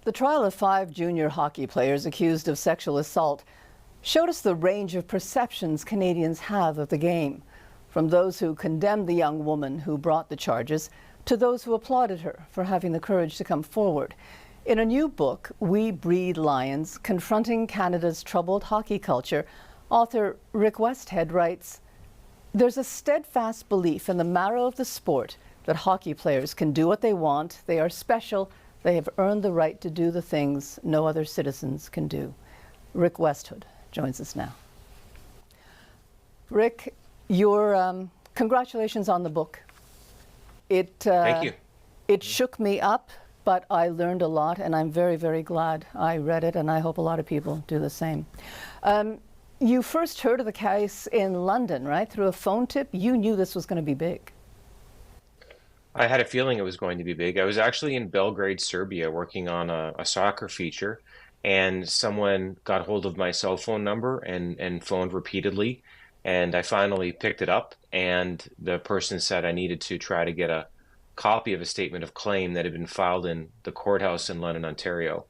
The trial of 5 junior hockey players accused of sexual assault showed us the range of perceptions Canadians have of the game, from those who condemned the young woman who brought the charges to those who applauded her for having the courage to come forward. In a new book, We Breed Lions, Confronting Canada's Troubled Hockey Culture, author Rick Westhead writes, "There's a steadfast belief in the marrow of the sport that hockey players can do what they want, they are special, they have earned the right to do the things no other citizens can do." Rick Westhead joins us now. Rick, your congratulations on the book. Thank you. It shook me up, but I learned a lot, and I'm very, very glad I read it, and I hope a lot of people do the same. You first heard of the case in London, right? Through a phone tip. You knew this was going to be big. I had a feeling it was going to be big. I was actually in Belgrade, Serbia, working on a soccer feature, and someone got hold of my cell phone number and phoned repeatedly. And I finally picked it up, and the person said I needed to try to get a copy of a statement of claim that had been filed in the courthouse in London, Ontario.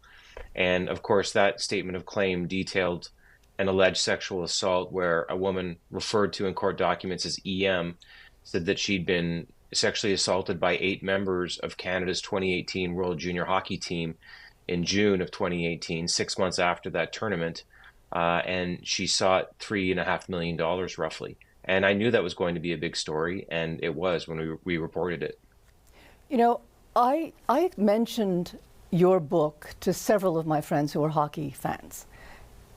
And of course, that statement of claim detailed an alleged sexual assault where a woman referred to in court documents as EM said that she'd been sexually assaulted by 8 members of Canada's 2018 World Junior Hockey Team in June of 2018, 6 months after that tournament. And she sought $3.5 million roughly. And I knew that was going to be a big story, and it was when we reported it. You know, I mentioned your book to several of my friends who are hockey fans.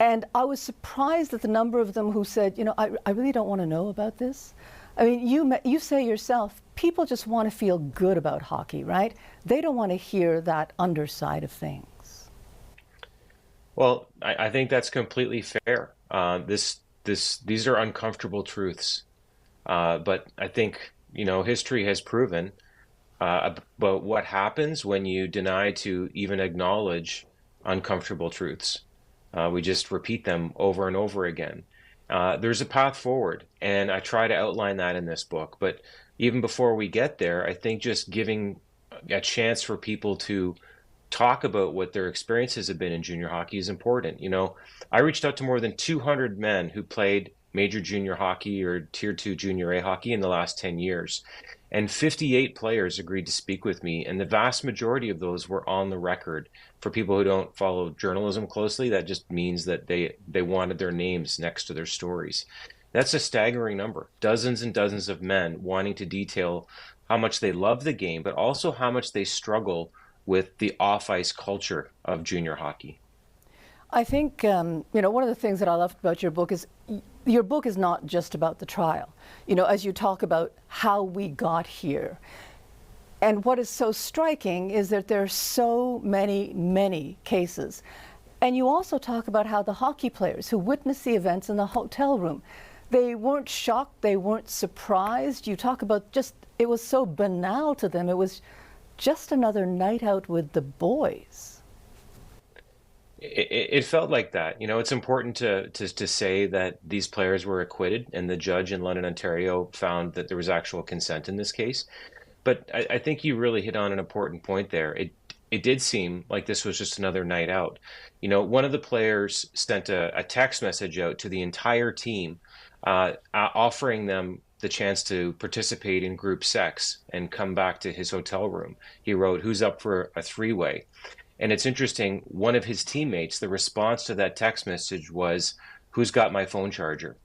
And I was surprised at the number of them who said, you know, I really don't want to know about this. I mean, you say yourself, people just want to feel good about hockey, right? They don't want to hear that underside of things. Well, I think that's completely fair. These are uncomfortable truths. But I think, you know, history has proven about what happens when you deny to even acknowledge uncomfortable truths. We just repeat them over and over again. There's a path forward, and I try to outline that in this book. But even before we get there, I think just giving a chance for people to talk about what their experiences have been in junior hockey is important. You know, I reached out to more than 200 men who played major junior hockey or Tier 2 Junior A hockey in the last 10 years. And 58 players agreed to speak with me, and the vast majority of those were on the record. For people who don't follow journalism closely, that just means that they wanted their names next to their stories. That's a staggering number. Dozens and dozens of men wanting to detail how much they love the game, but also how much they struggle with the off-ice culture of junior hockey. I think, you know, one of the things that I loved about your book is not just about the trial. You know, as you talk about how we got here. And what is so striking is that there are so many cases. And you also talk about how the hockey players who witnessed the events in the hotel room, they weren't shocked, they weren't surprised. You talk about just, it was so banal to them. It was just another night out with the boys. It felt like that. You know, it's important to say that these players were acquitted, and the judge in London, Ontario found that there was actual consent in this case. But I think you really hit on an important point there. It did seem like this was just another night out. You know, one of the players sent a text message out to the entire team offering them the chance to participate in group sex and come back to his hotel room. He wrote, "Who's up for a 3-way?" And it's interesting, one of his teammates, the response to that text message was, "Who's got my phone charger?"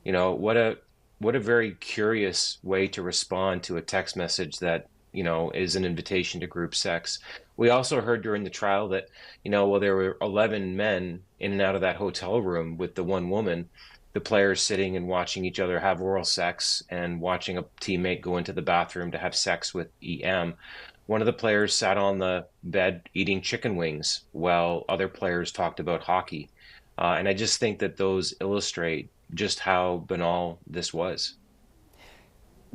You know, what a very curious way to respond to a text message that, you know, is an invitation to group sex. We also heard during the trial that, you know, while there were 11 men in and out of that hotel room with the one woman, the players sitting and watching each other have oral sex and watching a teammate go into the bathroom to have sex with EM. One of the players sat on the bed eating chicken wings while other players talked about hockey. And I just think that those illustrate just how banal this was.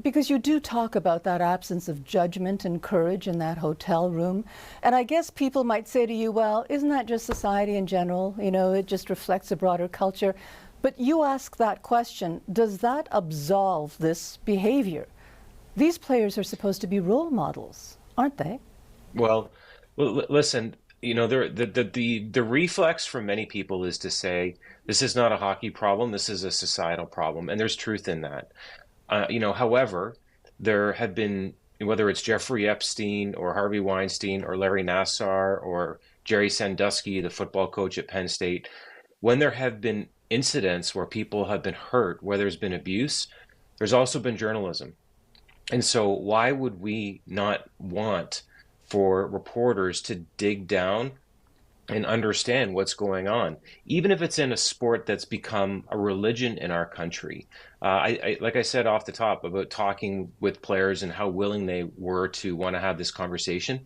Because you do talk about that absence of judgment and courage in that hotel room. And I guess people might say to you, well, isn't that just society in general? You know, it just reflects a broader culture. But you ask that question, does that absolve this behavior? These players are supposed to be role models, aren't they? Well, listen, the reflex from many people is to say this is not a hockey problem, this is a societal problem, and there's truth in that. However, there have been, whether it's Jeffrey Epstein or Harvey Weinstein or Larry Nassar or Jerry Sandusky, the football coach at Penn State, when there have been incidents where people have been hurt, where there's been abuse, there's also been journalism. And so why would we not want for reporters to dig down and understand what's going on, even if it's in a sport that's become a religion in our country? Like I said off the top about talking with players and how willing they were to want to have this conversation.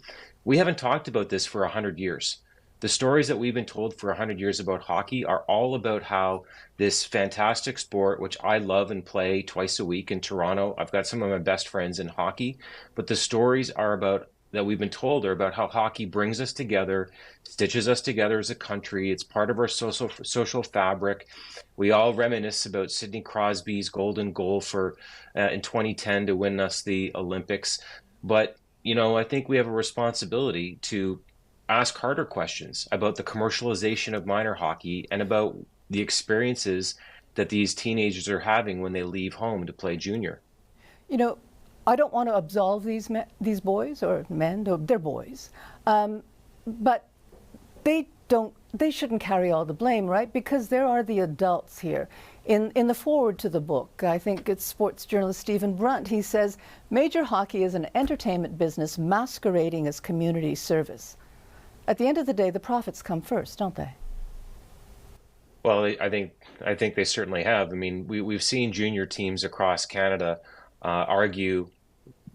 We haven't talked about this for 100 years. The stories that we've been told for 100 years about hockey are all about how this fantastic sport, which I love and play twice a week in Toronto, I've got some of my best friends in hockey, but the stories are about that we've been told are about how hockey brings us together, stitches us together as a country. It's part of our social fabric. We all reminisce about Sidney Crosby's golden goal for in 2010 to win us the Olympics. But I think we have a responsibility to ask harder questions about the commercialization of minor hockey and about the experiences that these teenagers are having when they leave home to play junior. I don't want to absolve these boys or men, they're boys, but they shouldn't carry all the blame, right? Because there are the adults here. In the foreword to the book, I think it's sports journalist Stephen Brunt, he says, "Major hockey is an entertainment business masquerading as community service." At the end of the day, the profits come first, don't they? Well, I think they certainly have. I mean, we've seen junior teams across Canada argue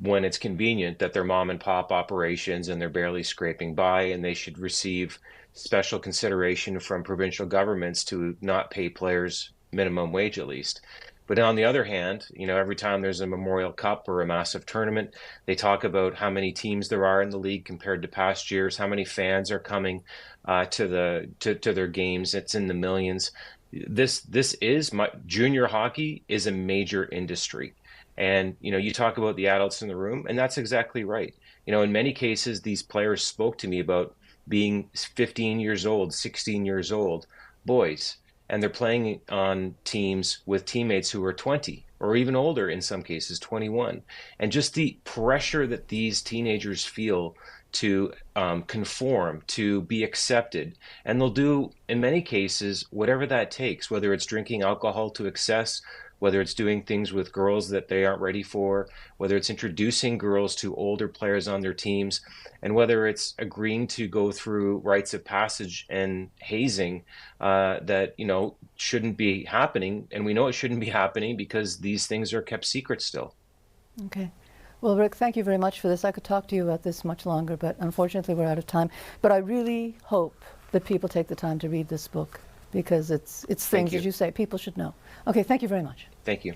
when it's convenient that they're mom and pop operations and they're barely scraping by, and they should receive special consideration from provincial governments to not pay players minimum wage at least. But on the other hand, every time there's a Memorial Cup or a massive tournament, they talk about how many teams there are in the league compared to past years, how many fans are coming to their games. It's in the millions. Junior hockey is a major industry. And, you talk about the adults in the room, and that's exactly right. In many cases, these players spoke to me about being 15 years old, 16 years old, boys, and they're playing on teams with teammates who are 20 or even older, in some cases 21. And just the pressure that these teenagers feel to conform, to be accepted. And they'll do, in many cases, whatever that takes, whether it's drinking alcohol to excess, whether it's doing things with girls that they aren't ready for, whether it's introducing girls to older players on their teams, and whether it's agreeing to go through rites of passage and hazing that, shouldn't be happening. And we know it shouldn't be happening because these things are kept secret still. Okay. Well, Rick, thank you very much for this. I could talk to you about this much longer, but unfortunately we're out of time. But I really hope that people take the time to read this book, because it's things, as you say, people should know. Okay, thank you very much. Thank you.